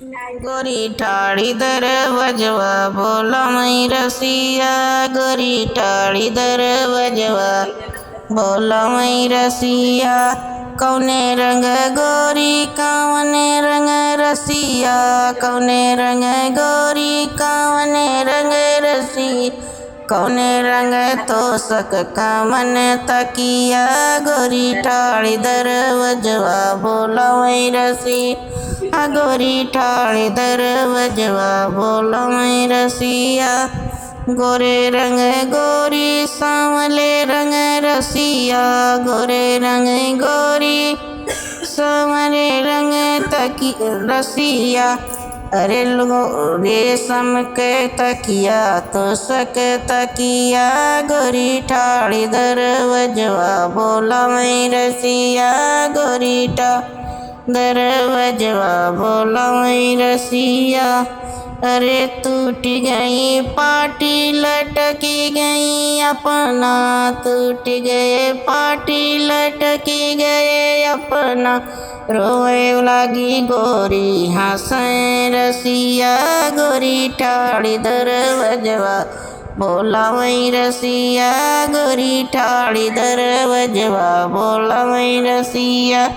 गोरी ठाड़ी दर बजवा बोला मई रसिया, गोरी ठाड़ी दर बजवा बोला मई रसिया। कौने रंग गोरी कौने रंग रसिया, कौने रंग गोरी कौने रंग रसी, कौने रंग तो सक कामन तकिया। गोरी ठाड़ी दर बजवा बोला मई रसी, गोरी ठाड़ी दर बजवा बोला मई रसिया। गोरे रंग गोरी सांवले रंग रसिया, गोरे रंग गोरी सांवले रंग तकी रसिया। अरे लो रेशम के तकिया तो सक तकिया, गोरी ठाड़ी दर बजवा बोला मई रसिया, गोरी दर बजवा बोला मई रसिया। अरे टूट गई पाटी लटकी गई अपना, टूट गए पाटी लटकी गए अपना, रोए लगी गोरी हंसे रसिया। गोरी ठाड़ी दर बजवा बोला मई रसिया, गोरी ठाड़ी दर बजवा बोला मई रसिया।